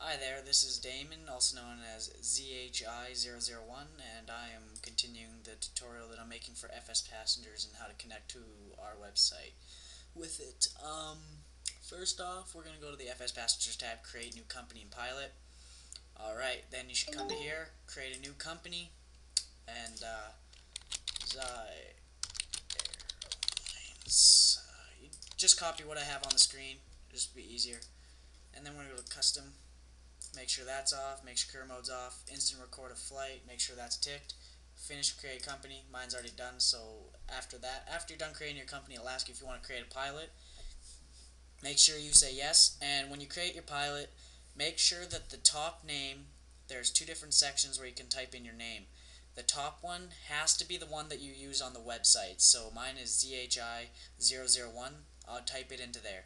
Hi there, this is Damon, also known as ZHI001, and I am continuing the tutorial that I'm making for Fspassengers and how to connect to our website with it. First off, we're going to go to the Fspassengers tab, create new company and pilot. Alright, then you should come to here, create a new company, and Zhi Airlines. You just copy what I have on the screen, just be easier. And then we're going to go to custom. Make sure that's off, make sure career mode's off, instant record a flight, make sure that's ticked, finish create company, mine's already done, so after that, after you're done creating your company, it'll ask you if you want to create a pilot. Make sure you say yes, and when you create your pilot, make sure that the top name, there's two different sections where you can type in your name. The top one has to be the one that you use on the website, so mine is ZHI001, I'll type it into there.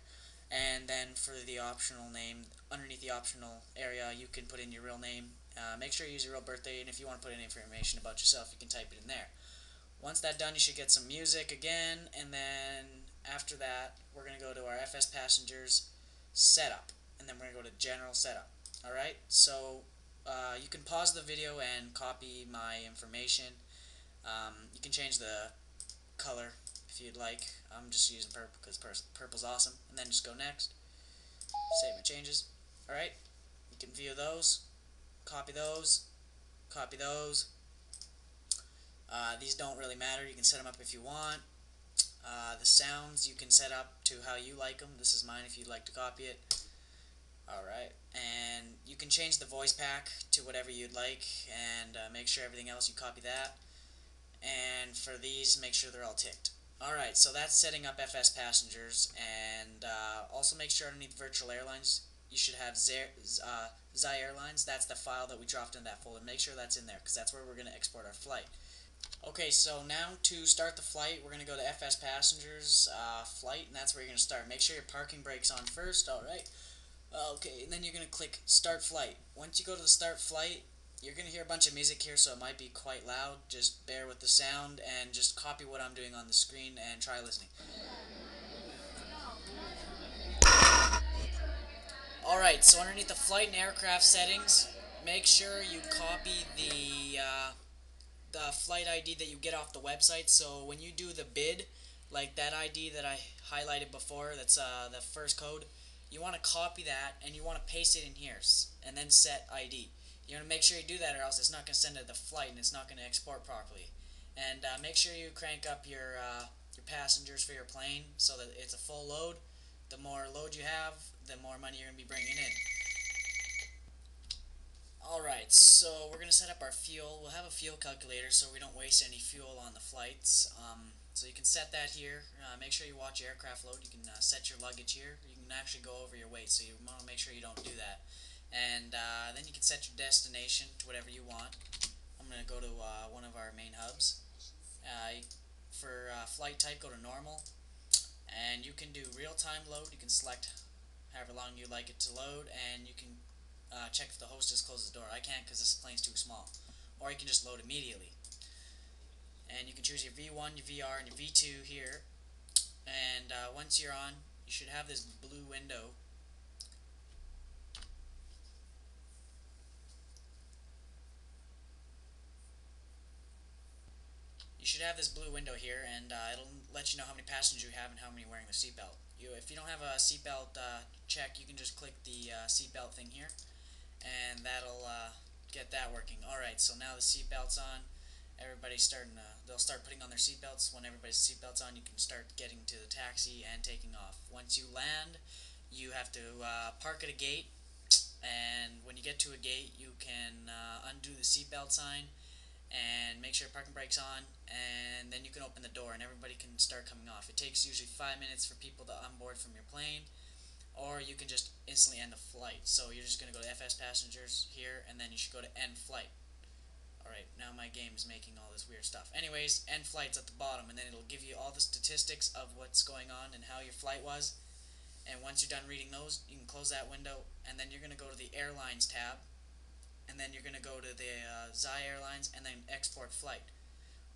And then for the optional name, underneath the optional area, you can put in your real name. Make sure you use your real birthday, and if you want to put any information about yourself, you can type it in there. Once that's done, you should get some music again, and then after that, we're going to go to our Fspassengers setup, and then we're going to go to general setup. Alright, so you can pause the video and copy my information. You can change the color if you'd like. I'm just using purple because purple's awesome. And then just go next. Save my changes. Alright, you can view those. Copy those. Copy those. These don't really matter. You can set them up if you want. The sounds you can set up to how you like them. This is mine if you'd like to copy it. Alright, and you can change the voice pack to whatever you'd like, and make sure everything else you copy that. And for these, make sure they're all ticked. Alright, so that's setting up Fspassengers, and also make sure underneath virtual airlines you should have Zhi Airlines. That's the file that we dropped in that folder. Make sure that's in there, because that's where we're going to export our flight. Okay, so now to start the flight, we're going to go to Fspassengers flight, and that's where you're going to start. Make sure your parking brake's on first, alright. Okay, and then you're going to click Start Flight. Once you go to the Start Flight, you're going to hear a bunch of music here, so it might be quite loud. Just bear with the sound and just copy what I'm doing on the screen and try listening. Alright, so underneath the flight and aircraft settings, make sure you copy the flight ID that you get off the website. So when you do the bid, like that ID that I highlighted before, that's the first code, you want to copy that and you want to paste it in here and then set ID. You want to make sure you do that, or else it's not going to send it to the flight and it's not going to export properly. And make sure you crank up your passengers for your plane so that it's a full load. The more load you have, the more money you're going to be bringing in. Alright, so we're going to set up our fuel. We'll have a fuel calculator so we don't waste any fuel on the flights. So you can set that here. Make sure you watch your aircraft load. You can set your luggage here. You can actually go over your weight, so you want to make sure you don't do that. And then you can set your destination to whatever you want. I'm going to go to one of our main hubs. For flight type, go to normal. And you can do real-time load. You can select however long you'd like it to load, and you can check if the hostess closes the door. I can't because this plane's too small. Or you can just load immediately. And you can choose your V1, your VR, and your V2 here. And once you're on, you should have this blue window. You should have this blue window here, and it'll let you know how many passengers you have and how many wearing the seatbelt. If you don't have a seatbelt check, you can just click the seatbelt thing here, and that'll get that working. Alright, so now the seatbelt's on. Everybody's they'll start putting on their seatbelts. When everybody's seatbelt's on, you can start getting to the taxi and taking off. Once you land, you have to park at a gate, and when you get to a gate, you can undo the seatbelt sign and make sure parking brake's on, and then you can open the door and everybody can start coming off. It takes usually 5 minutes for people to unboard from your plane, or you can just instantly end the flight. So you're just going to go to Fspassengers here, and then you should go to End Flight. Alright, now my game is making all this weird stuff. Anyways, End Flight's at the bottom, and then it'll give you all the statistics of what's going on and how your flight was. And once you're done reading those, you can close that window, and then you're going to go to the Airlines tab, and then you're going to go to the Zhi Airlines, and then Export Flight.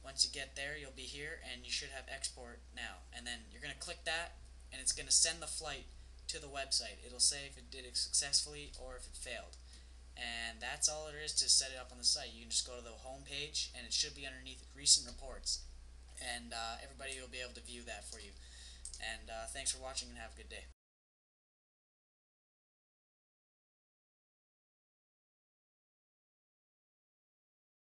Once you get there, you'll be here, and you should have Export now. And then you're going to click that, and it's going to send the flight to the website. It'll say if it did it successfully or if it failed. And that's all there is to set it up on the site. You can just go to the home page, and it should be underneath recent reports. And everybody will be able to view that for you. And thanks for watching, and have a good day.